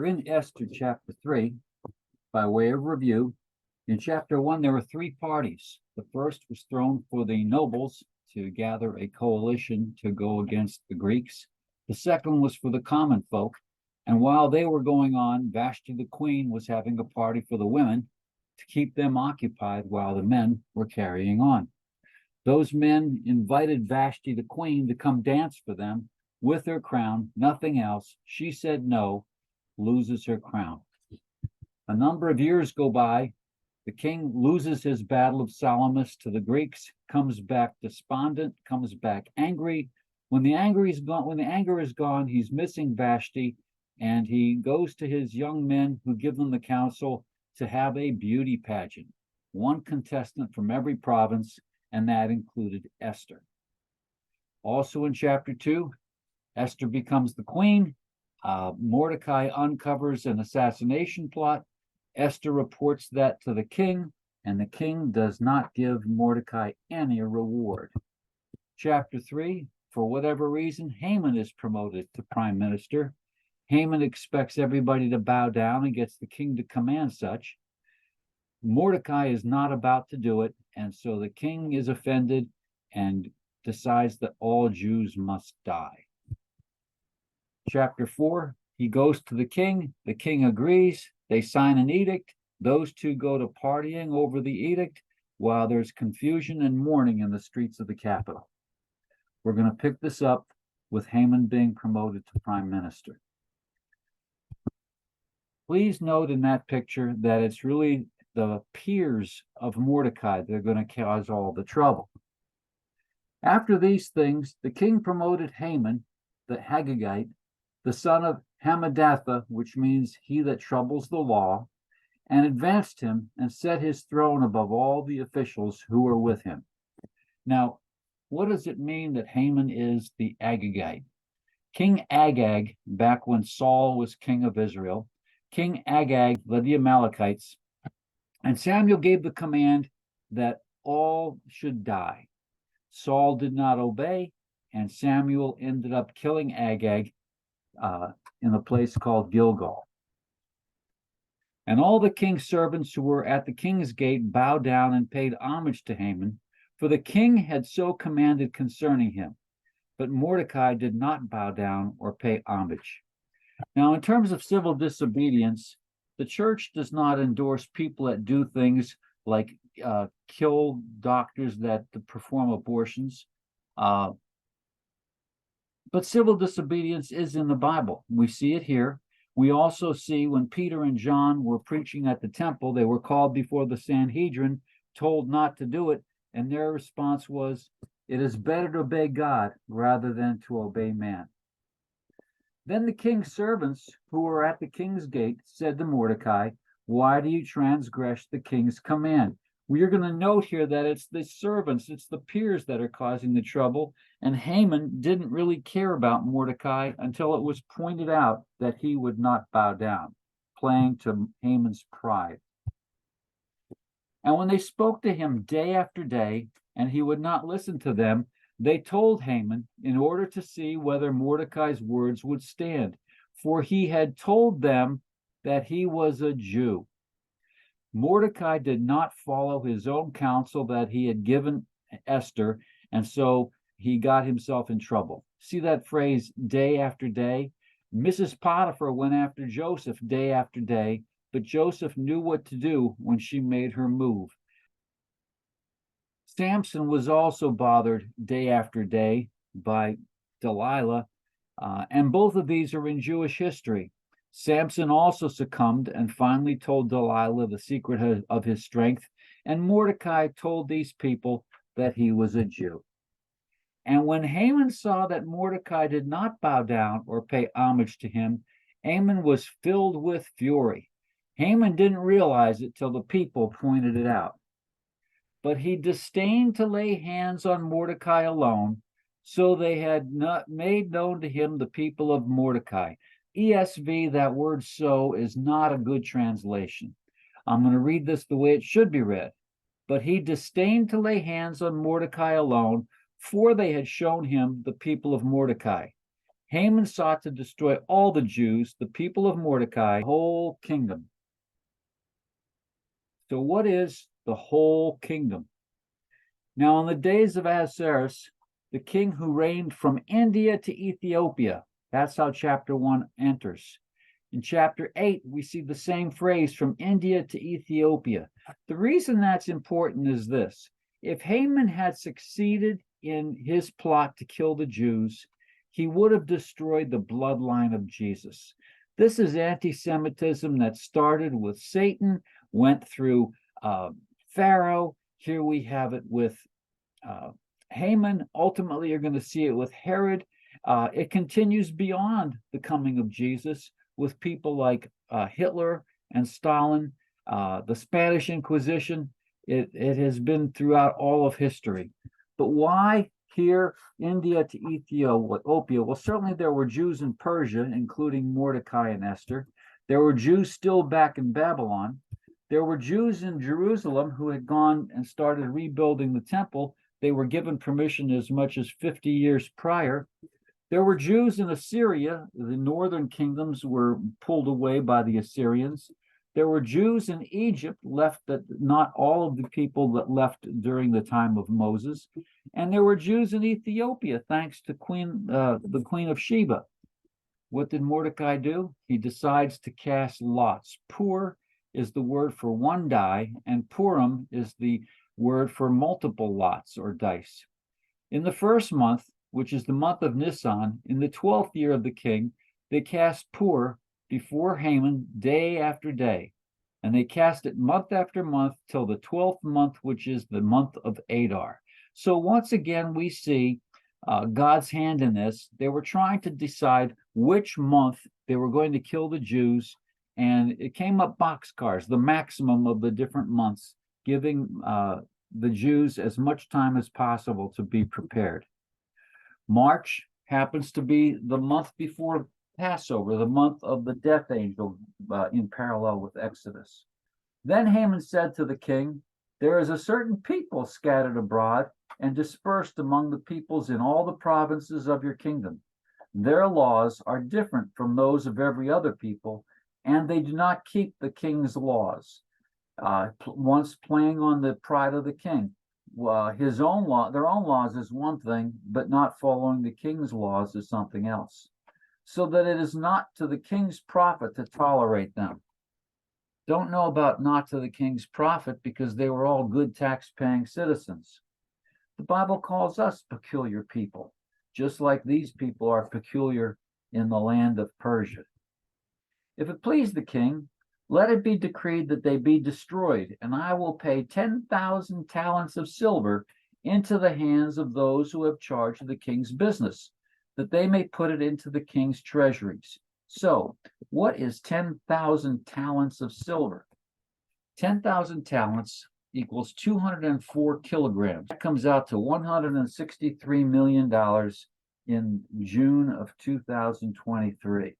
We're in Esther chapter 3. By way of review, in chapter 1, there were three parties. The first was thrown for the nobles to gather a coalition to go against the Greeks. The second was for the common folk. And while they were going on, Vashti the queen was having a party for the women to keep them occupied while the men were carrying on. Those men invited Vashti the queen to come dance for them with her crown, nothing else. She said no, loses her crown. A number of years go by. The king loses his battle of Salamis to the Greeks, comes back despondent, comes back angry. When the anger is gone, he's missing Vashti, and he goes to his young men who give them the counsel to have a beauty pageant, one contestant from every province, and that included Esther. Also in chapter 2, Esther becomes the queen. Mordecai uncovers an assassination plot. Esther reports that to the king, and the king does not give Mordecai any reward. Chapter 3, for whatever reason, Haman is promoted to prime minister. Haman expects everybody to bow down and gets the king to command such. Mordecai is not about to do it, and so the king is offended and decides that all Jews must die. Chapter 4, he goes to the king agrees, they sign an edict, those two go to partying over the edict while there's confusion and mourning in the streets of the capital. We're going to pick this up with Haman being promoted to prime minister. Please note in that picture that it's really the peers of Mordecai that are going to cause all the trouble. After these things, the king promoted Haman, the Haggagite, the son of Hammedatha, which means he that troubles the law, and advanced him and set his throne above all the officials who were with him. Now, what does it mean that Haman is the Agagite? King Agag, back when Saul was king of Israel, King Agag led the Amalekites, and Samuel gave the command that all should die. Saul did not obey, and Samuel ended up killing Agag in a place called Gilgal. And all the king's servants who were at the king's gate bowed down and paid homage to Haman, for the king had so commanded concerning him. But Mordecai did not bow down or pay homage. Now, in terms of civil disobedience, the church does not endorse people that do things like kill doctors that perform abortions. But civil disobedience is in the Bible. We see it here. We also see when Peter and John were preaching at the temple, they were called before the Sanhedrin, told not to do it, and their response was, "It is better to obey God rather than to obey man." Then the king's servants who were at the king's gate said to Mordecai, "Why do you transgress the king's command?" We're going to note here that it's the servants, it's the peers that are causing the trouble, and Haman didn't really care about Mordecai until it was pointed out that he would not bow down, playing to Haman's pride. And when they spoke to him day after day, and he would not listen to them, they told Haman in order to see whether Mordecai's words would stand, for he had told them that he was a Jew. Mordecai did not follow his own counsel that he had given Esther, and so he got himself in trouble. See that phrase, day after day? Mrs. Potiphar went after Joseph day after day, but Joseph knew what to do when she made her move. Samson was also bothered day after day by Delilah, and both of these are in Jewish history. Samson also succumbed and finally told Delilah the secret of his strength, and Mordecai told these people that he was a Jew. And when Haman saw that Mordecai did not bow down or pay homage to him, Haman was filled with fury. Haman didn't realize it till the people pointed it out. But he disdained to lay hands on Mordecai alone, so they had not made known to him the people of Mordecai. ESV, that word "so" is not a good translation. I'm going to read this the way it should be read. But he disdained to lay hands on Mordecai alone, for they had shown him the people of Mordecai. Haman sought to destroy all the Jews, the people of Mordecai, the whole kingdom. So what is the whole kingdom? Now, in the days of Ahasuerus, the king who reigned from India to Ethiopia, that's how chapter 1 enters. In chapter 8, we see the same phrase, from India to Ethiopia. The reason that's important is this. If Haman had succeeded in his plot to kill the Jews, he would have destroyed the bloodline of Jesus. This is anti-Semitism that started with Satan, went through Pharaoh. Here we have it with Haman. Ultimately, you're going to see it with Herod. It continues beyond the coming of Jesus with people like Hitler and Stalin, the Spanish Inquisition. It has been throughout all of history. But why here, India to Ethiopia? Well, certainly there were Jews in Persia, including Mordecai and Esther. There were Jews still back in Babylon. There were Jews in Jerusalem who had gone and started rebuilding the temple. They were given permission as much as 50 years prior. There were Jews in Assyria. The northern kingdoms were pulled away by the Assyrians. There were Jews in Egypt left, that not all of the people that left during the time of Moses. And there were Jews in Ethiopia, thanks to the Queen of Sheba. What did Mordecai do? He decides to cast lots. Pur is the word for one die, and Purim is the word for multiple lots or dice. In the first month, which is the month of Nisan, in the 12th year of the king, they cast Pur before Haman day after day. And they cast it month after month till the 12th month, which is the month of Adar. So once again, we see God's hand in this. They were trying to decide which month they were going to kill the Jews. And it came up boxcars, the maximum of the different months, giving the Jews as much time as possible to be prepared. March happens to be the month before Passover, the month of the death angel, in parallel with Exodus. Then Haman said to the king, "There is a certain people scattered abroad and dispersed among the peoples in all the provinces of your kingdom. Their laws are different from those of every other people, and they do not keep the king's laws." Once playing on the pride of the king. His own law, their own laws is one thing, but not following the king's laws is something else. So that it is not to the king's profit to tolerate them. Don't know about not to the king's profit, because they were all good tax-paying citizens. The Bible calls us peculiar people, just like these people are peculiar in the land of Persia. If it please the king, let it be decreed that they be destroyed, and I will pay 10,000 talents of silver into the hands of those who have charge of the king's business, that they may put it into the king's treasuries. So, what is 10,000 talents of silver? 10,000 talents equals 204 kilograms. That comes out to $163 million in June of 2023.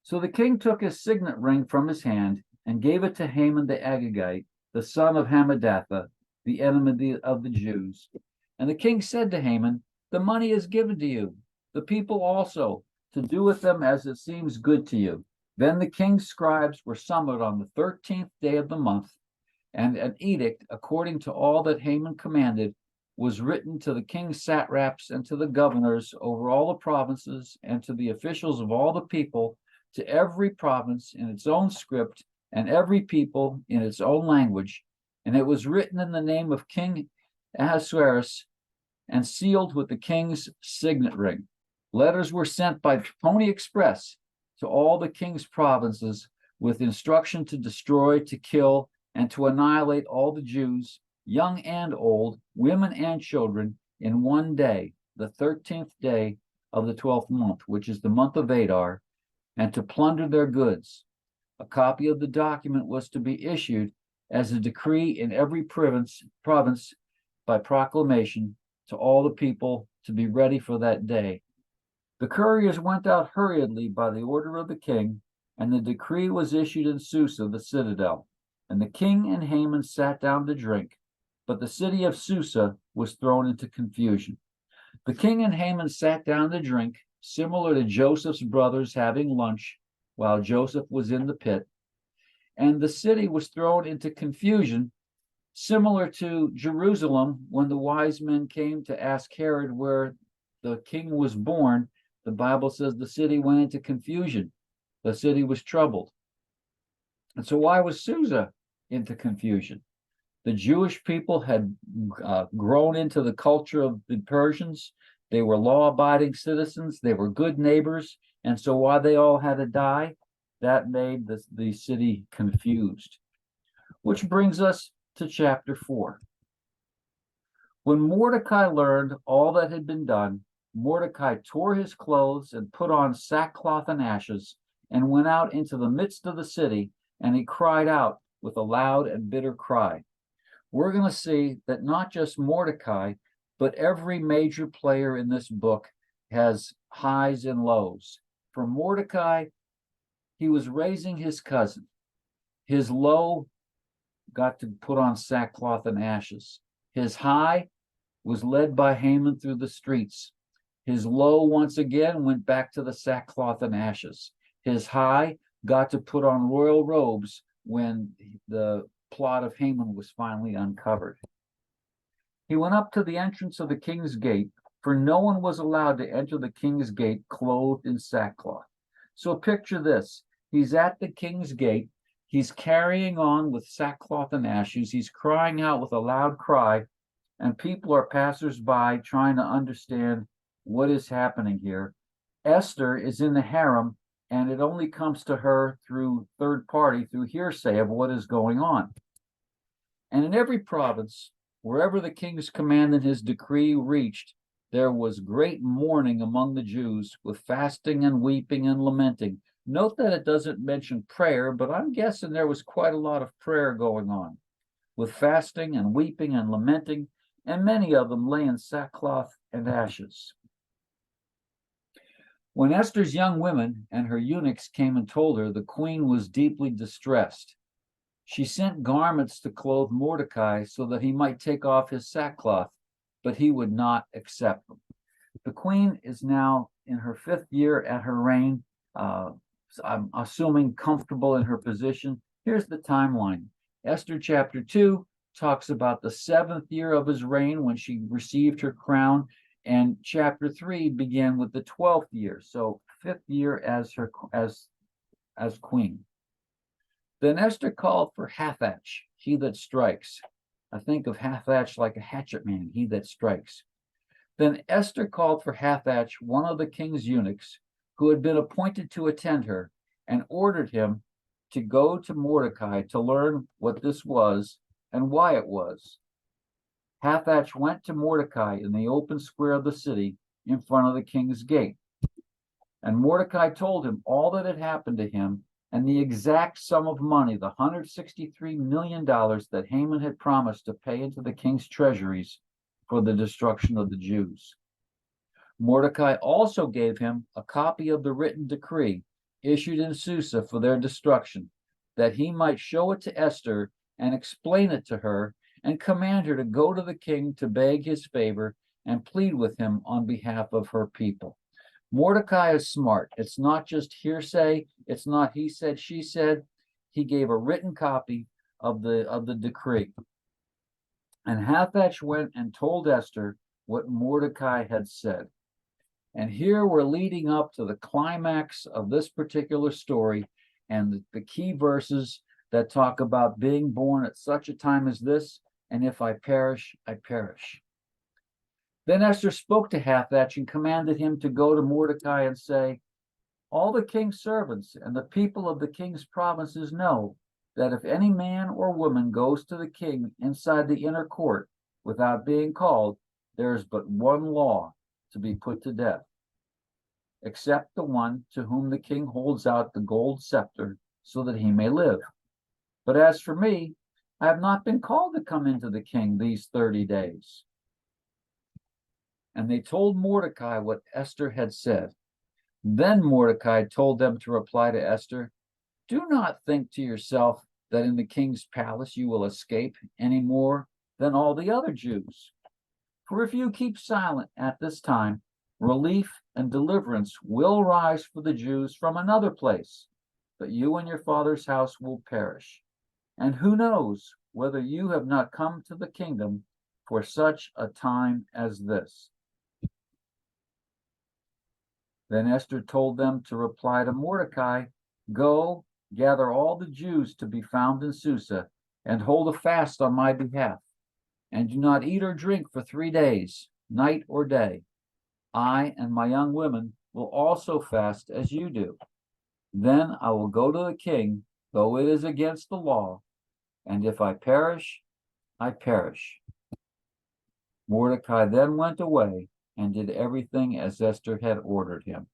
So the king took his signet ring from his hand and gave it to Haman the Agagite, the son of Hammedatha, the enemy of the Jews. And the king said to Haman, "The money is given to you, the people also, to do with them as it seems good to you." Then the king's scribes were summoned on the 13th day of the month, and an edict, according to all that Haman commanded, was written to the king's satraps and to the governors over all the provinces and to the officials of all the people, to every province in its own script and every people in its own language. And it was written in the name of King Ahasuerus and sealed with the king's signet ring. Letters were sent by Pony Express to all the king's provinces with instruction to destroy, to kill, and to annihilate all the Jews, young and old, women and children, in one day, the 13th day of the 12th month, which is the month of Adar, and to plunder their goods. A copy of the document was to be issued as a decree in every province by proclamation to all the people, to be ready for that day. The couriers went out hurriedly by the order of the king, and the decree was issued in Susa, the citadel. And the king and Haman sat down to drink, but the city of Susa was thrown into confusion. The king and Haman sat down to drink, similar to Joseph's brothers having lunch while Joseph was in the pit. And the city was thrown into confusion, similar to Jerusalem when the wise men came to ask Herod where the king was born. The Bible says the city went into confusion. The city was troubled. And so why was Susa into confusion? The Jewish people had grown into the culture of the Persians. They were law-abiding citizens. They were good neighbors. And so while they all had to die, that made the city confused. Which brings us to chapter 4. When Mordecai learned all that had been done, Mordecai tore his clothes and put on sackcloth and ashes and went out into the midst of the city, and he cried out with a loud and bitter cry. We're going to see that not just Mordecai, but every major player in this book has highs and lows. For Mordecai, he was raising his cousin. His low got to put on sackcloth and ashes. His high was led by Haman through the streets. His low once again went back to the sackcloth and ashes. His high got to put on royal robes when the plot of Haman was finally uncovered. He went up to the entrance of the king's gate, for no one was allowed to enter the king's gate clothed in sackcloth. So picture this. He's at the king's gate. He's carrying on with sackcloth and ashes. He's crying out with a loud cry, and people are passers-by trying to understand what is happening here. Esther is in the harem, and it only comes to her through third party, through hearsay of what is going on. And in every province, wherever the king's command and his decree reached, there was great mourning among the Jews, with fasting and weeping and lamenting. Note that it doesn't mention prayer, but I'm guessing there was quite a lot of prayer going on, with fasting and weeping and lamenting, and many of them lay in sackcloth and ashes. When Esther's young women and her eunuchs came and told her, the queen was deeply distressed. She sent garments to clothe Mordecai so that he might take off his sackcloth, but he would not accept them. The queen is now in her 5th year at her reign. I'm assuming comfortable in her position. Here's the timeline. Esther chapter 2 talks about the 7th year of his reign when she received her crown, and chapter 3 began with the 12th year, so 5th year as queen. Then Esther called for Hathach, he that strikes. I think of Hathach like a hatchet man, he that strikes. Then Esther called for Hathach, one of the king's eunuchs, who had been appointed to attend her, and ordered him to go to Mordecai to learn what this was and why it was. Hathach went to Mordecai in the open square of the city in front of the king's gate. And Mordecai told him all that had happened to him and the exact sum of money, the $163 million that Haman had promised to pay into the king's treasuries for the destruction of the Jews. Mordecai also gave him a copy of the written decree issued in Susa for their destruction, that he might show it to Esther and explain it to her, and command her to go to the king to beg his favor and plead with him on behalf of her people. Mordecai is smart. It's not just hearsay. It's not he said, she said. He gave a written copy of the decree. And Hathach went and told Esther what Mordecai had said. And here we're leading up to the climax of this particular story and the key verses that talk about being born at such a time as this, and if I perish, I perish. Then Esther spoke to Hathach and commanded him to go to Mordecai and say, all the king's servants and the people of the king's provinces know that if any man or woman goes to the king inside the inner court without being called, there is but one law to be put to death, except the one to whom the king holds out the gold scepter so that he may live. But as for me, I have not been called to come into the king these 30 days. And they told Mordecai what Esther had said. Then Mordecai told them to reply to Esther, do not think to yourself that in the king's palace you will escape any more than all the other Jews. For if you keep silent at this time, relief and deliverance will rise for the Jews from another place, but you and your father's house will perish. And who knows whether you have not come to the kingdom for such a time as this?" Then Esther told them to reply to Mordecai, "Go, gather all the Jews to be found in Susa, and hold a fast on my behalf, and do not eat or drink for 3 days, night or day. I and my young women will also fast as you do. Then I will go to the king, though it is against the law, and if I perish, I perish." Mordecai then went away and did everything as Esther had ordered him.